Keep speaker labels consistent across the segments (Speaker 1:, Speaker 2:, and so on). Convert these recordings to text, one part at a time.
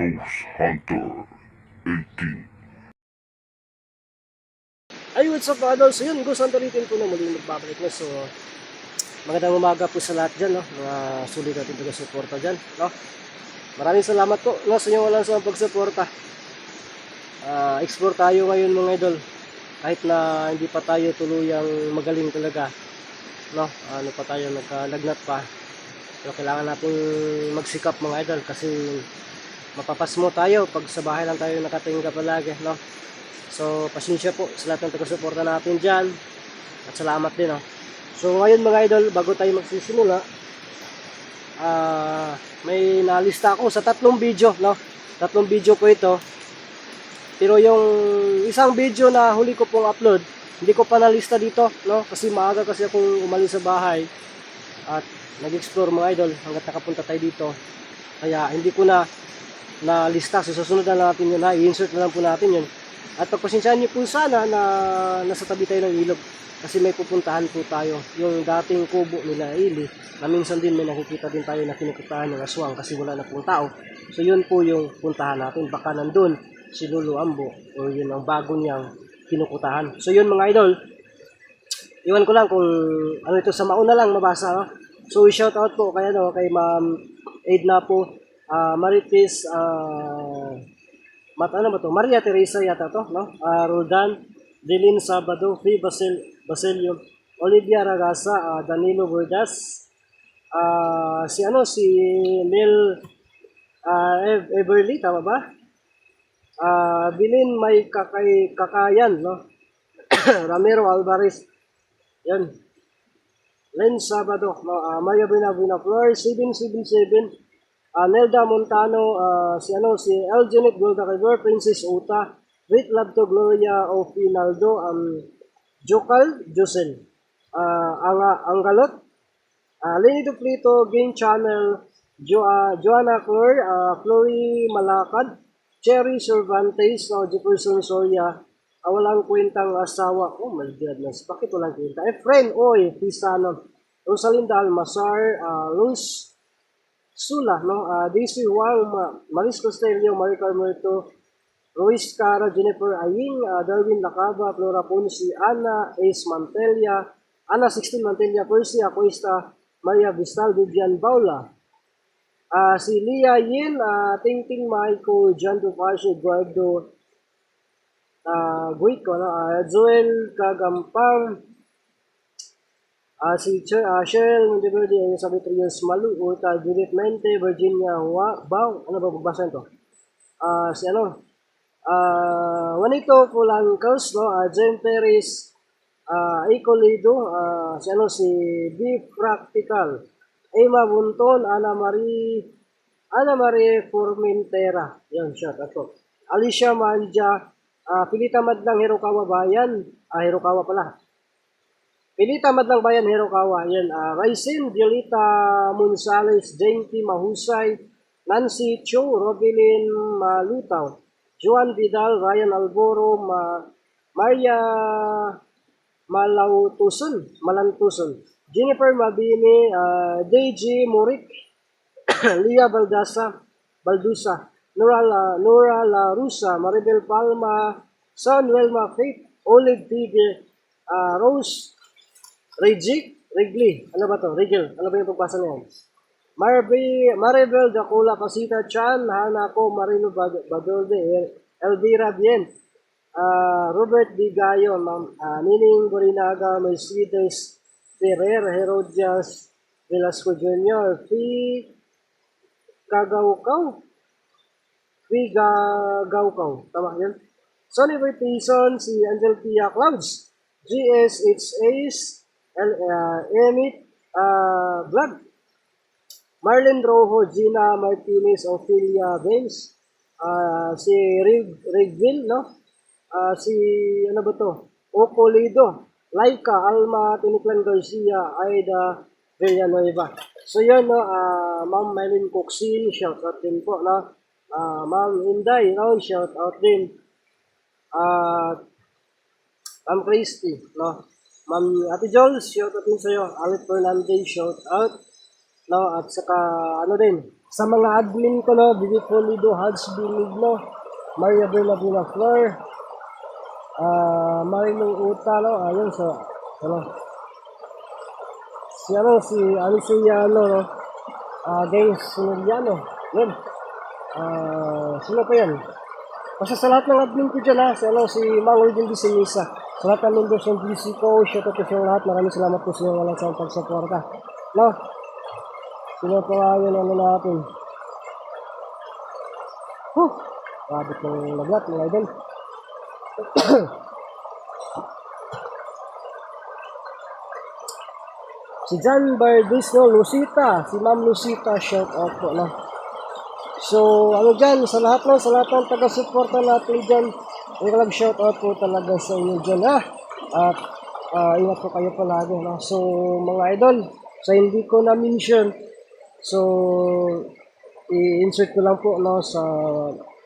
Speaker 1: Ghost Hunter 18.
Speaker 2: Ay, what's up mga dolls? So yun, Ghost Hunter 18 po na muling magbabalik na. So, magandang umaga po sa lahat dyan, no? Mga sulit natin taga-suporta dyan, no? Maraming salamat po, no? Sa inyo walang sa pagsuporta. Explore tayo ngayon mga idol. Kahit na hindi pa tayo tuluyang magaling talaga, no? Ano pa tayo, nagkalagnat pa. Pero kailangan natin magsikap mga idol kasi mapapasmo tayo pag sa bahay lang tayo nakatingga palagi, no? So, pasensya po sa lahat ng taga-suporta natin dyan. At salamat din, no? So, ngayon mga idol, bago tayo magsisimula, may nalista ako sa 3 video, no? 3 video ko ito. Pero yung isang video na huli ko pong upload, hindi ko pa nalista dito, no? Kasi maaga kasi akong umalis sa bahay at nag-explore mga idol hanggat nakapunta tayo dito. Kaya hindi ko na lista. So, susunod na natin yun, ha? I-insert na lang po natin yun. At pagpasensyaan niyo po sana na nasa tabi tayo ng ilog kasi may pupuntahan po tayo. Yung dating kubo nila Ili, na minsan din may nakikita din tayo na kinukutahan ng aswang kasi wala na pong tao. So yun po yung puntahan natin. Baka nandun si Lolo Ambo o yun ang bago niyang kinukutahan. So yun mga idol, iwan ko lang kung ano ito sa mauna lang mabasa. No? So shout out po kay, kay Ma'am Edna po, Marites, ano ba to? Maria Teresa yata to, no? Roldan, Delin Sabado, Free Basilio, Olivia Ragasa, Danilo Bordas, si Mel Everly, tama ba? Bilin May Kakayan, no? Ramiro Alvarez, yan. Len Sabado, no? Maria Buena Flor, 777, Nelda Montano, si Elgenet Golda River, Princess Uta, Great Love to Gloria of Pinaldo, Jokal Josel, Angalot, Lenny Duplito, Game Channel, Joanna Flor, Flory Malakad, Cherry Cervantes, Jefferson Soria, walang kwentang asawa, oh my goodness, bakit walang kwenta? Efren Oy, Pisano, Rosalinda Almasar, Luz Sula, no? Daisy Wang, Maris Costello, Marie Carmerto, Ruiz Cara, Jennifer Aying, Darwin Lacaba, Flora Ponce, Ana Ace Mantella, Ana 16 Mantella, Percy Acuesta, Maria Vistal, Vivian Baula, si Lia Yin, Tingting Michael, John Dufacio, Eduardo Guico, no? Joel Kagampang, si Cheryl Monteverde, Elizabeth Rios Malu, Urta Judith Mente, Virginia Bao, ano ba pagbasa nito? Juanito Pulancos, no? Jen Perez, Iko Lido, si B Practical, Emma Bunton, Ana Marie Formentera, yan siya, ito. Alicia Manja, Pilita Madlang Hirokawa Bayan, Hirokawa pala. Pilita Madlang Bayan, Hirokawa. Yan, Raisin, Violeta Monsales, Jenky Mahusay, Nancy Cho, Robilin Malutaw, Juan Vidal, Ryan Alboro, Maria Malantuson, Jennifer Mabini, DJ Morik, Lia Baldusa, Nora La Rusa, Maribel Palma, Son Welma Faith, Olive TV, Rose Wrigley, ano ba to? Wrigley, ano ba yung pagbasa na yan? Maribel Dacula, Pasita Chan, Hanako, Marino Badolde, Elvira Bien, Robert D. Gayo, Nining Borinaga, Mercedes Ferrer, Herodias Velasco Jr., Gagaukaw, tama yan? Sonny Vertison, si Angel Pia Clouds, GSHAs, Emit Vlog, Marlene Rojo, Gina Martinez, Ophelia Benz, si Rigville, no? Si ano ba to? Opolido, Laika, Alma Tiniklan Garcia, Aida Villanueva. So yun, no? Ma'am Mylene Coxin, shout out din po, no? Ma'am Inday, no? Shout out din. Ma'am Christy, no? Ma'am Ate Jols, shout out din sa'yo. Alec Fernandez, shout out. No, at saka ano din, Sa mga admin ko, no, Bibi Polido, Hads Binigno, Maria Bernabina Flor, Marinong Uta, no, ayun, so, ano, si Anisuyano, no, Games Siniliano, yun, sino pa yan? Basta sa lahat ng admin ko dyan, ha, si Mangol din si Misa, sa lahat ng members ng GC ko, shout out po sa lahat, maraming salamat po sa inyo walang sa pagsuporta, no, sino pa nga yun, ano natin, Rabit ng laglat, mga idol. Si John Bardis, no, Lucita, si Ma'am Lucita, shout out po, no. So, ano dyan, sa lahat ng taga-suporta natin dyan, shout out po talaga sa inyo dyan, ha. At, ingat po kayo palagi, no. So, mga idol, sa hindi ko na-mention, so, i-insert ko lang po, no, sa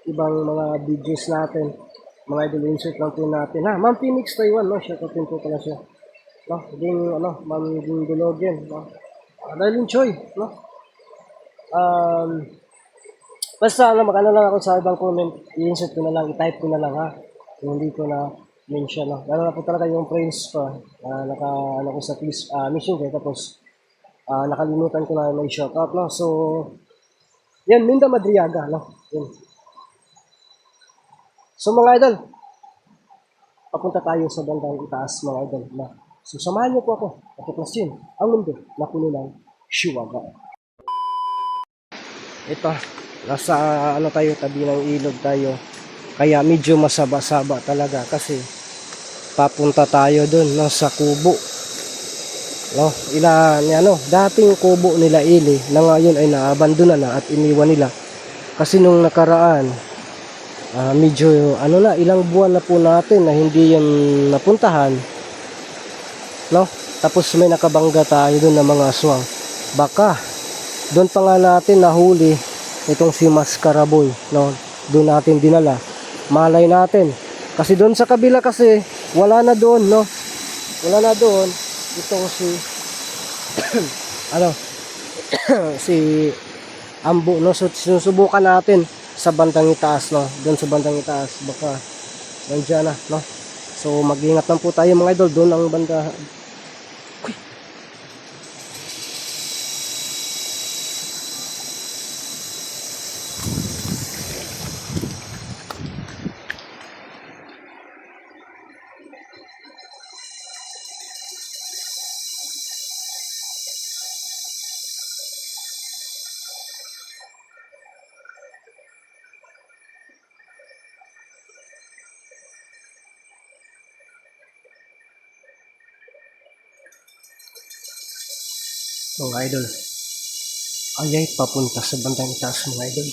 Speaker 2: ibang mga videos natin. Mga idol, insert lang po natin, ha. Ma'am Phoenix Taiwan, no, shout out po pala siya. No, ding Ma'am Ding Dulogin, no. Darlene Choi, no. Basta mag-ano lang ako sa ibang comment, i-insert ko na lang, i-type ko na lang, ha. Hindi ko na mention, no. Lalo na po talaga yung friends ko, ano ko sa mission ko, tapos nakalimutan ko na may shout out, no. So, yan, Minda Madriaga, no. Yan. So mga idol, papunta tayo sa bandang itaas, mga idol, no. So, samahan niyo po ako at tuklasin ang mundo na puno ng Shiwaga. Ito, nasa tayo, tabi ng ilog tayo. Kaya medyo masaba-saba talaga kasi papunta tayo doon, no, sa kubo. No, dating kubo nila Ili na ngayon ay naabandona na at iniwan nila. Kasi nung nakaraan, medyo ilang buwan na po natin na hindi yan napuntahan. No? Tapos may nakabangga tayo doon ng mga aswang. Baka doon pa nga natin nahuli itong si Mascaraboy, no? Doon natin dinala. Malay natin. Kasi doon sa kabila kasi wala na doon, no? Wala na doon itong si si Ambo, no? So sinusubukan natin sa bandang itaas, no? Doon sa bandang itaas baka nandiyan na, no? So mag-ingat lang po tayo mga idol, doon ang banda. Mga idol, ayay papunta sa bandang itaas, mga idol.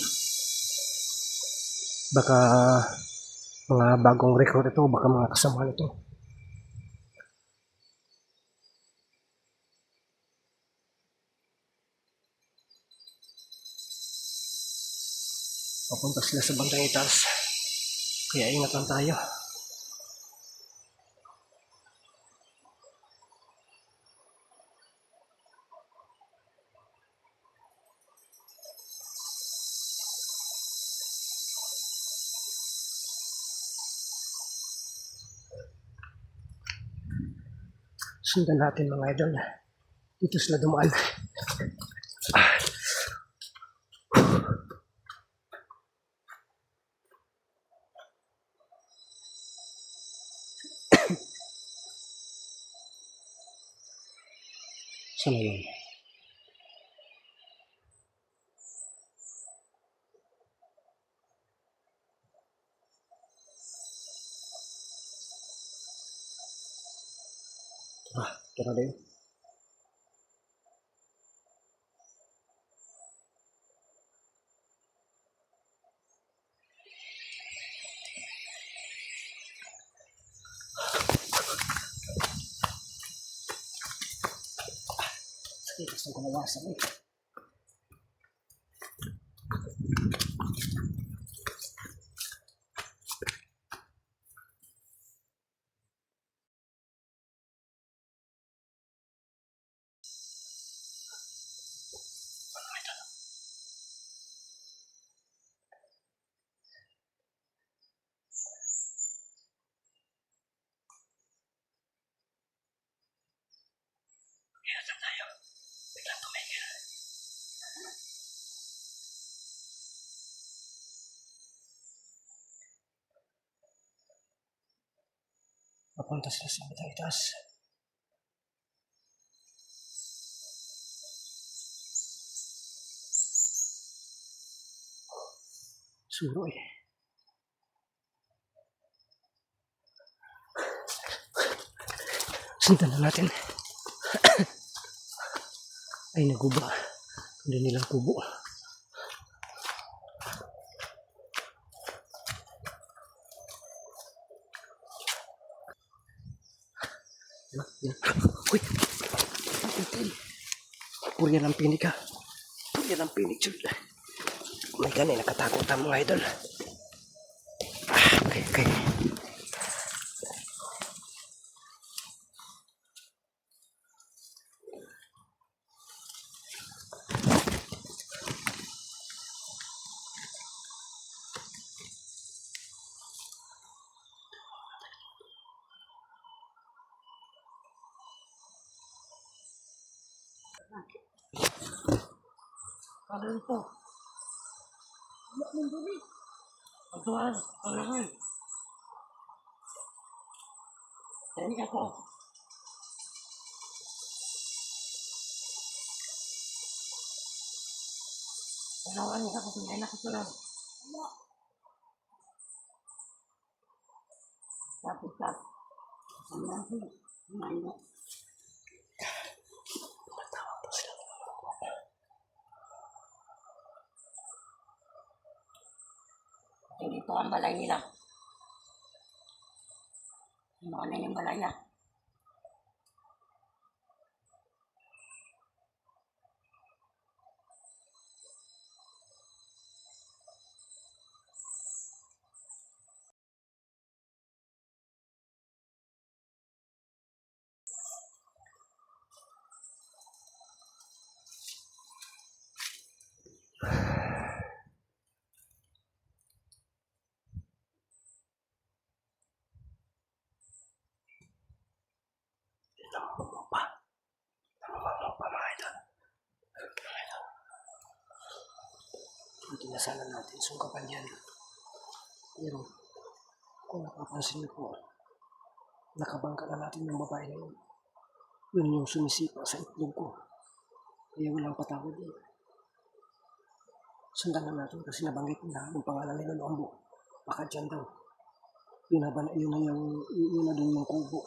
Speaker 2: Baka mga bagong recruit ito, baka mga kasama nito. Papunta sila sa bandang itaas, kaya ingat lang tayo. Sundan natin mga idol. Dito sila dumaan. Sana yun. Tara din. Gusto ko nawasan eh. tayo. Biglang tumigil. Papunta sila sa itaas. Suroy. Sundan na natin. Ay, naguba. Hindi nilang kubo. Uy! Purya ng pinig ka. Purya ng pinig, Jude. May ganun, nakatakot ang mga idol. Okay. Ano ito? Pagtuhan, paglahan. Tanya ko. Paglahan ka kung hindi na kasalan. Tapos. Ano natin? Ano? Dito ang balay nila. Ano na yung balay niya? Namumpa mga idol. Hindi na sana natin sungkapan yan. Pero kung napapansin niyo po, nakabangka na natin yung babae na yun. Yun yung sumisipa sa itlog ko. Kaya walang patawad yun. Sundan na natin kasi nabanggit na yung pangalan nila Lombo. Baka dyan daw. Yun na doon yung kubo.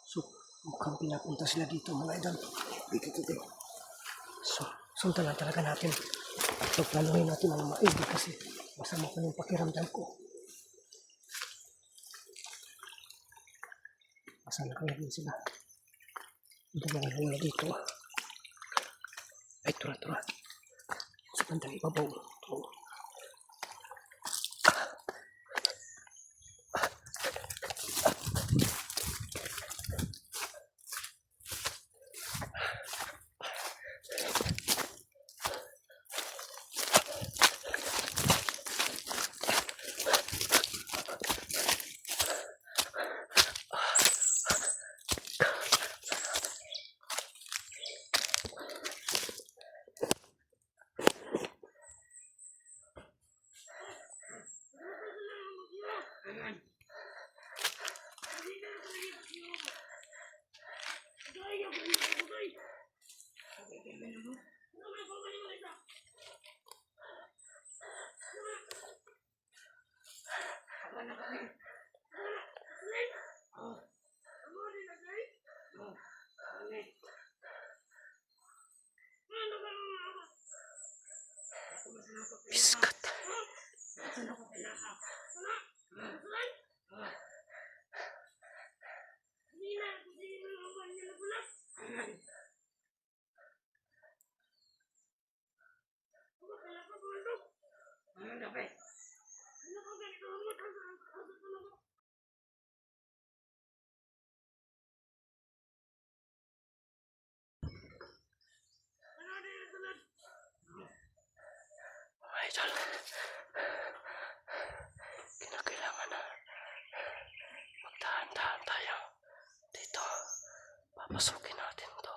Speaker 2: So, mukhang pinapunta sila dito mga idol. Dito. So, sundan lang talaga natin. Pagplanuhin natin ang maigi kasi masama pa yung pakiramdam ko. Masama kaya din sila. Hindi mga wala dito. Ay, tura. Sa bandang ibabaw. Biskat. Idol, kinakailangan na magdahan-dahan tayo dito. Papasukin natin to.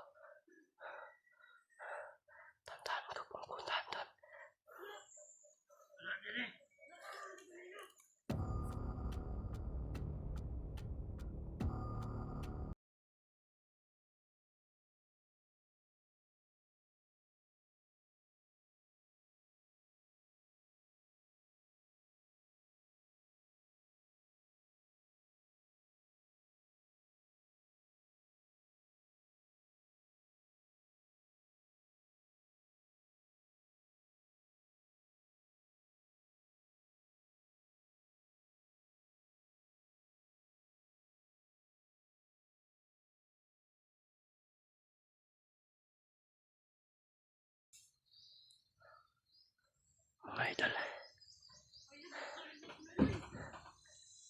Speaker 2: mga idol.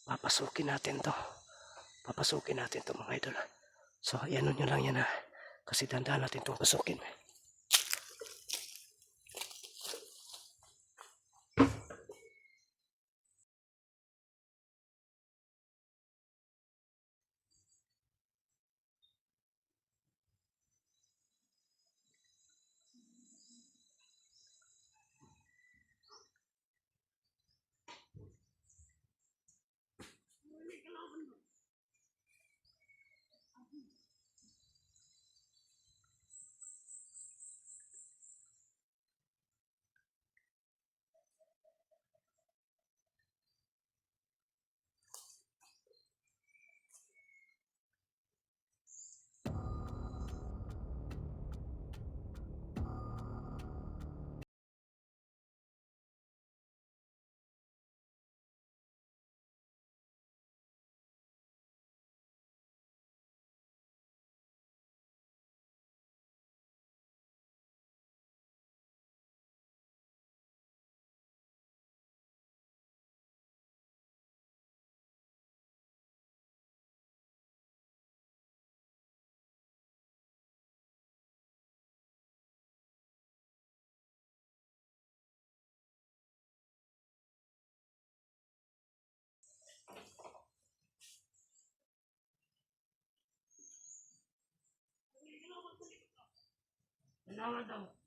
Speaker 2: Papasukin natin to. Papasukin natin to mga idol. So, ayan nyo lang yan ha. Kasi dandaan natin itong pasukin. Salamat daw.